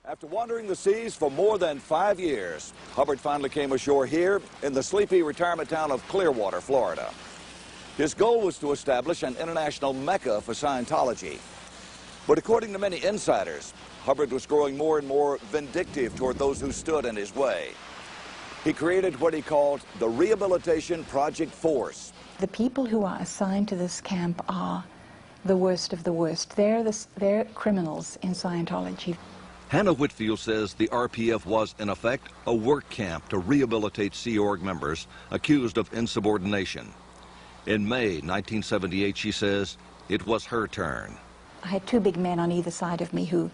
After wandering the seas for more than 5 years, Hubbard finally came ashore here in the sleepy retirement town of Clearwater, Florida. His goal was to establish an international mecca for Scientology. But according to many insiders, Hubbard was growing more and more vindictive toward those who stood in his way. He created what he called the Rehabilitation Project Force. The people who are assigned to this camp are the worst of the worst. They're criminals in Scientology. Hannah Whitfield says the RPF was, in effect, a work camp to rehabilitate Sea Org members accused of insubordination. In May 1978, she says, it was her turn. I had two big men on either side of me who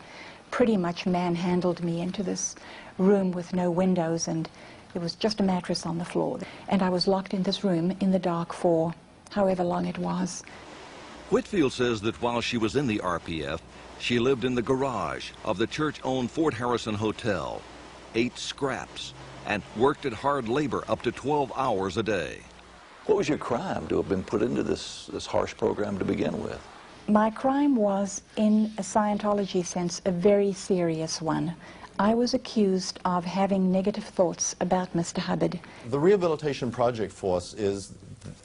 pretty much manhandled me into this room with no windows, and there was just a mattress on the floor. And I was locked in this room in the dark for however long it was. Whitfield says that while she was in the RPF, she lived in the garage of the church-owned Fort Harrison Hotel, ate scraps, and worked at hard labor up to 12 hours a day. What was your crime to have been put into this harsh program to begin with? My crime was, in a Scientology sense, a very serious one. I was accused of having negative thoughts about Mr. Hubbard. The Rehabilitation Project Force is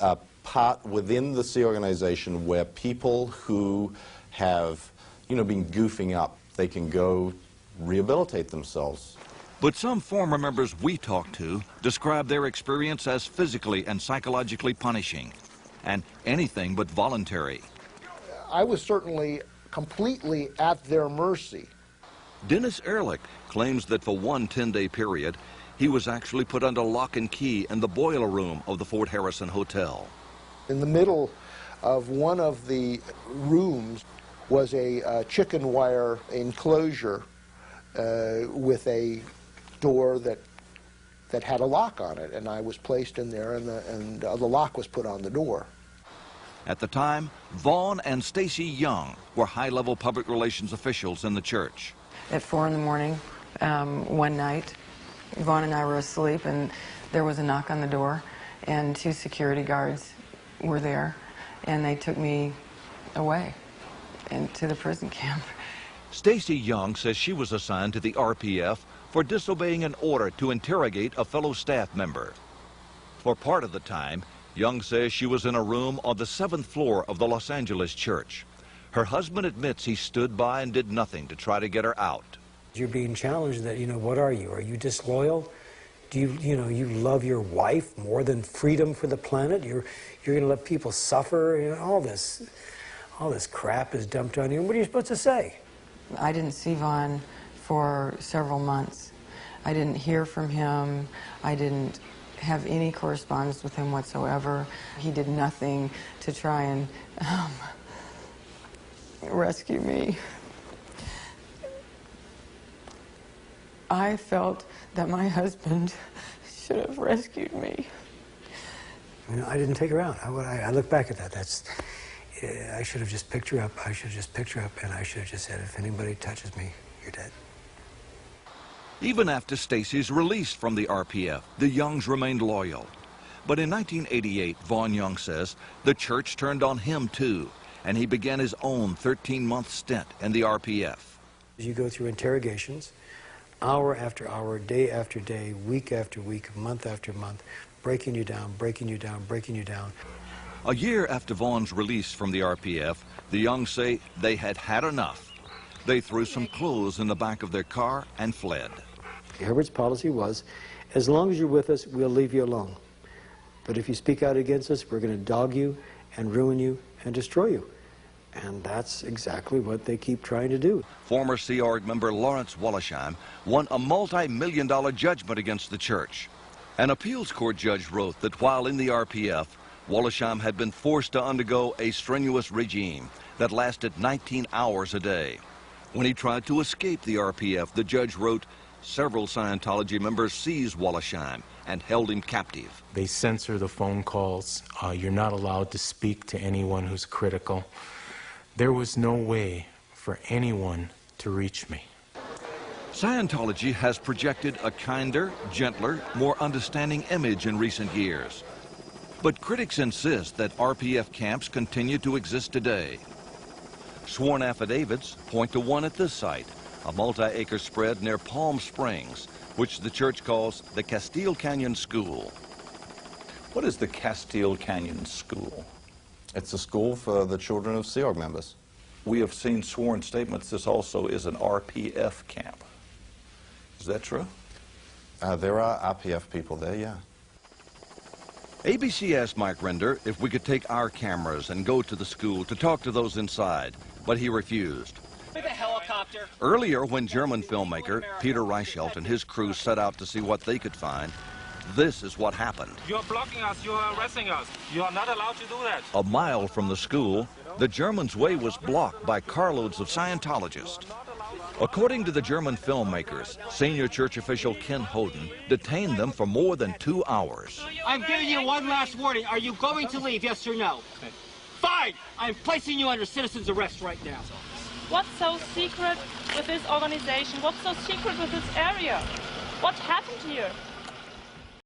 a part within the Sea organization where people who have been goofing up, they can go rehabilitate themselves. But some former members we talked to describe their experience as physically and psychologically punishing, and anything but voluntary. I was certainly completely at their mercy. Dennis Ehrlich claims that for one 10-day period, he was actually put under lock and key in the boiler room of the Fort Harrison Hotel. In the middle of one of the rooms was a chicken wire enclosure with a door that had a lock on it, and I was placed in there, and the lock was put on the door. At the time, Vaughn and Stacy Young were high-level public relations officials in the church. At 4 in the morning, one night, Vaughn and I were asleep, and there was a knock on the door, and 2 security guards were there, and they took me away into the prison camp. Stacy Young says she was assigned to the RPF for disobeying an order to interrogate a fellow staff member. For part of the time, Young says she was in a room on the 7th floor of the Los Angeles church. Her husband admits he stood by and did nothing to try to get her out. You're being challenged that, what are you? Are you disloyal? Do you love your wife more than freedom for the planet? You're going to let people suffer? All this crap is dumped on you. What are you supposed to say? I didn't see Vaughn for several months. I didn't hear from him. I didn't have any correspondence with him whatsoever. He did nothing to try and rescue me. I felt that my husband should have rescued me. I didn't take her out. I look back at that. I should have just picked her up. I should have just picked her up, and I should have just said, if anybody touches me, you're dead. Even after Stacy's release from the RPF, the Youngs remained loyal. But in 1988, Vaughn Young says, the church turned on him too, and he began his own 13-month stint in the RPF. You go through interrogations, hour after hour, day after day, week after week, month after month, breaking you down, breaking you down, breaking you down. A year after Vaughn's release from the RPF, the Youngs say they had had enough. They threw some clothes in the back of their car and fled. Hubbard's policy was, as long as you're with us, we'll leave you alone. But if you speak out against us, we're going to dog you and ruin you and destroy you. And that's exactly what they keep trying to do. Former Sea Org member Lawrence Wollersheim won a multi-million-dollar judgment against the church. An appeals court judge wrote that while in the RPF, Wollersheim had been forced to undergo a strenuous regime that lasted 19 hours a day. When he tried to escape the RPF, the judge wrote, several Scientology members seized Wollersheim and held him captive. They censor the phone calls. You're not allowed to speak to anyone who's critical. There was no way for anyone to reach me. Scientology has projected a kinder, gentler, more understanding image in recent years. But critics insist that RPF camps continue to exist today. Sworn affidavits point to one at this site, a multi-acre spread near Palm Springs, which the church calls the Castile Canyon School. What is the Castile Canyon School? It's a school for the children of Sea Org members. We have seen sworn statements this also is an RPF camp. Is that true? There are RPF people there, yeah. ABC asked Mike Render if we could take our cameras and go to the school to talk to those inside, but he refused. With a helicopter. Earlier, when German filmmaker Peter Reichelt and his crew set out to see what they could find, this is what happened. You're blocking us, you're arresting us. You are not allowed to do that. A mile from the school, the Germans' way was blocked by carloads of Scientologists. According to the German filmmakers, senior church official Ken Hoden detained them for more than 2 hours. I'm giving you one last warning. Are you going to leave, yes or no? Fine! I'm placing you under citizen's arrest right now. What's so secret with this organization? What's so secret with this area? What happened here?